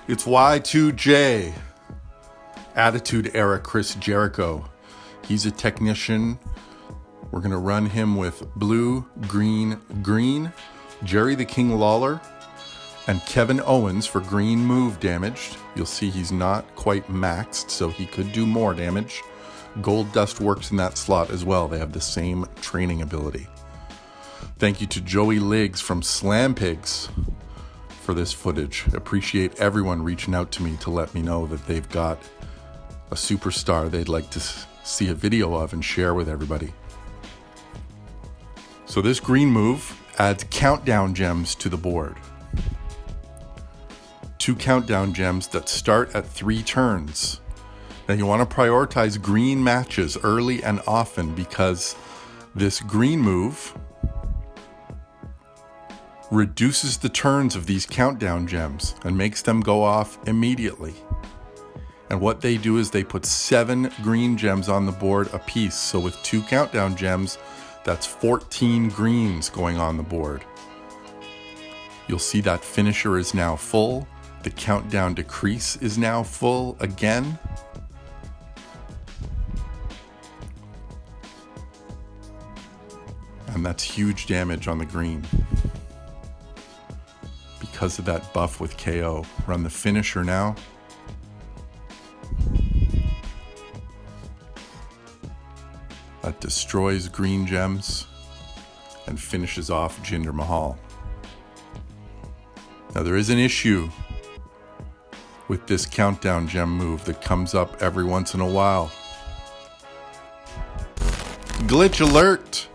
It's Y2J, Attitude Era Chris Jericho. He's a technician. We're going to run him with blue, green, green, Jerry the King Lawler, and Kevin Owens for green move damaged. You'll see he's not quite maxed, so he could do more damage. Gold Dust works in that slot as well. They have the same training ability. Thank you to Joey Liggs from Slam Pigs for this footage. Appreciate everyone reaching out to me to let me know that they've got a superstar they'd like to see a video of and share with everybody. So this green move adds countdown gems to the board. 2 countdown gems that start at 3 turns. Now you want to prioritize green matches early and often because this green move reduces the turns of these countdown gems and makes them go off immediately. And what they do is they put 7 green gems on the board apiece. So with 2 countdown gems, that's 14 greens going on the board. You'll see that finisher is now full. The countdown decrease is now full again. And that's huge damage on the green. Because of that buff with KO. Run the finisher now. That destroys green gems and finishes off Jinder Mahal. Now there is an issue with this countdown gem move that comes up every once in a while. Glitch alert!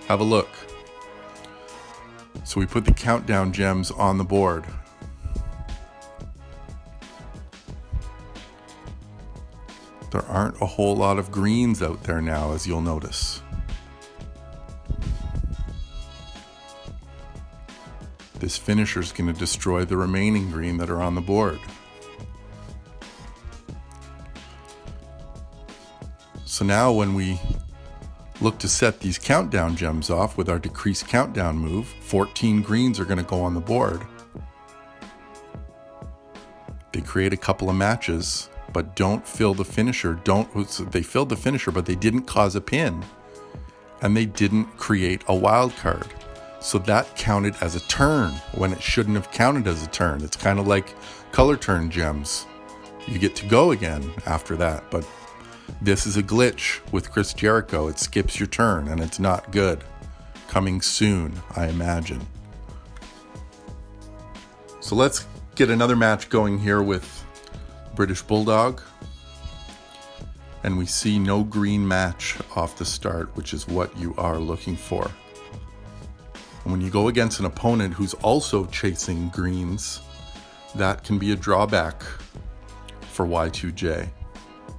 Have a look. So we put the countdown gems on the board. There aren't a whole lot of greens out there now, as you'll notice. This finisher is going to destroy the remaining green that are on the board. So now when we look to set these countdown gems off with our decreased countdown move, 14 greens are going to go on the board. They create a couple of matches, but don't fill the finisher. They filled the finisher, but they didn't cause a pin. And they didn't create a wild card. So that counted as a turn when it shouldn't have counted as a turn. It's kind of like color turn gems. You get to go again after that, but this is a glitch with Chris Jericho. It skips your turn and it's not good. Coming soon, I imagine. So let's get another match going here with British Bulldog. And we see no green match off the start, which is what you are looking for. And when you go against an opponent who's also chasing greens, that can be a drawback for Y2J.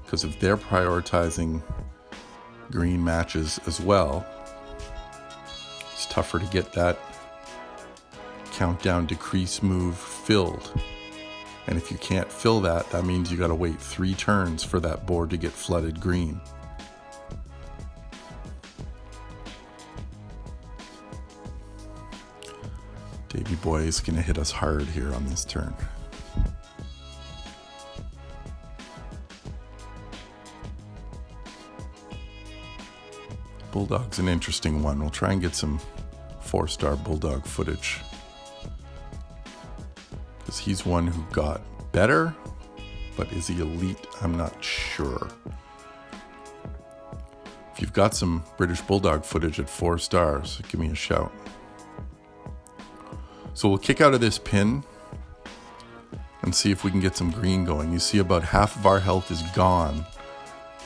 Because if they're prioritizing green matches as well, it's tougher to get that countdown decrease move filled. And if you can't fill that, that means you got to wait 3 turns for that board to get flooded green. Davey Boy is going to hit us hard here on this turn. Bulldog's an interesting one. We'll try and get some 4-star Bulldog footage. Because he's one who got better, but is he elite? I'm not sure. If you've got some British Bulldog footage at 4 stars, give me a shout. So we'll kick out of this pin and see if we can get some green going. You see about half of our health is gone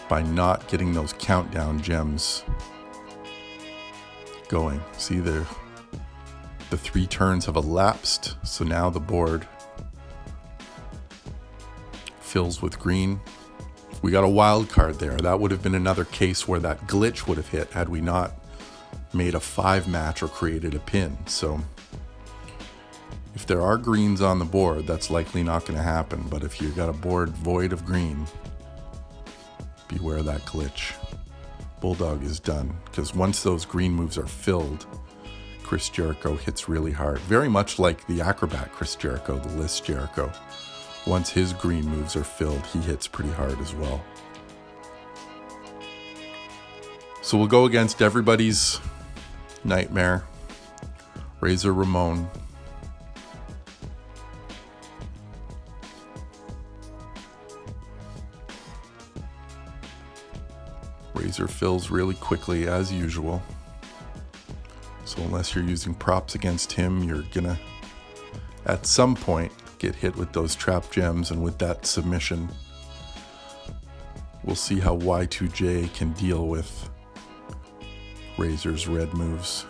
by not getting those countdown gems going. See there, the 3 turns have elapsed, so now the board fills with green. We got a wild card there. That would have been another case where that glitch would have hit had we not made a 5 match or created a pin. So if there are greens on the board, that's likely not going to happen. But if you've got a board void of green, beware that glitch. Bulldog is done, because once those green moves are filled, Chris Jericho hits really hard. Very much like the acrobat Chris Jericho, the list Jericho. Once his green moves are filled, he hits pretty hard as well. So we'll go against everybody's nightmare, Razor Ramon. Razor fills really quickly as usual. So unless you're using props against him, you're gonna, at some point, get hit with those trap gems, and with that submission, we'll see how Y2J can deal with Razor's red moves.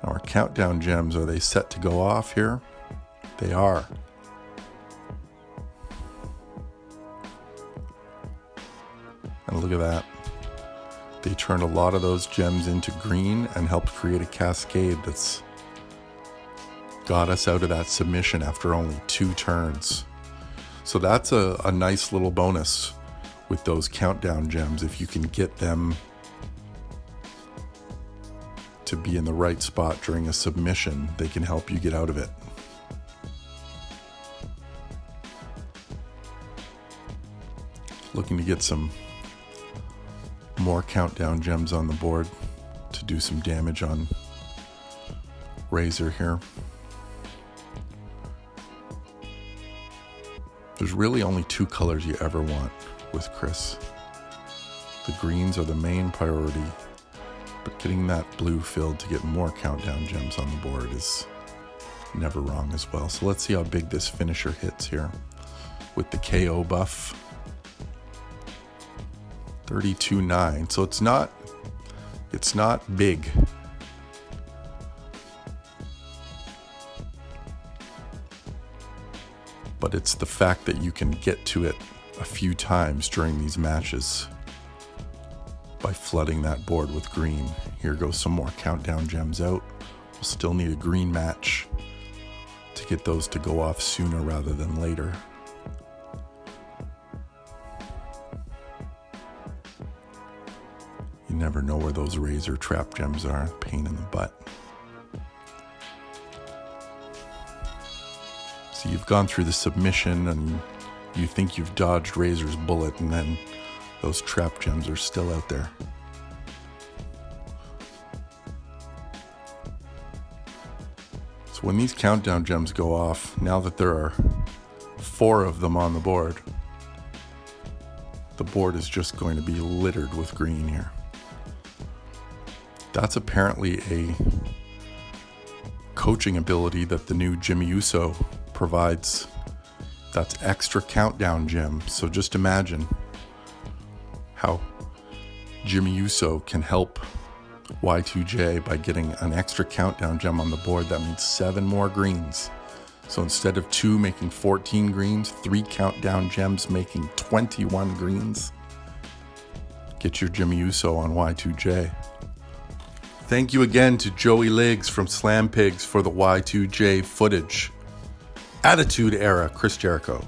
Now our countdown gems, are they set to go off here? They are. And look at that. They turned a lot of those gems into green and helped create a cascade that's got us out of that submission after only 2 turns. So that's a nice little bonus with those countdown gems. If you can get them to be in the right spot during a submission, they can help you get out of it. Looking to get some more countdown gems on the board to do some damage on Razor here. There's really only 2 colors you ever want with Chris. The greens are the main priority, but getting that blue filled to get more countdown gems on the board is never wrong as well. So let's see how big this finisher hits here with the KO buff. 32.9, so it's not big. But it's the fact that you can get to it a few times during these matches by flooding that board with green. Here goes some more countdown gems out. We'll still need a green match to get those to go off sooner rather than later. You never know where those Razor trap gems are. Pain in the butt. So you've gone through the submission and you think you've dodged Razor's bullet, and then those trap gems are still out there. So when these countdown gems go off, now that there are 4 of them on the board is just going to be littered with green here. That's apparently a coaching ability that the new Jimmy Uso provides. That's extra countdown gem. So just imagine how Jimmy Uso can help Y2J by getting an extra countdown gem on the board. That means 7 more greens. So instead of 2 making 14 greens, 3 countdown gems making 21 greens. Get your Jimmy Uso on Y2J. Thank you again to Joey Liggs from Slam Pigs for the Y2J footage. Attitude Era, Chris Jericho.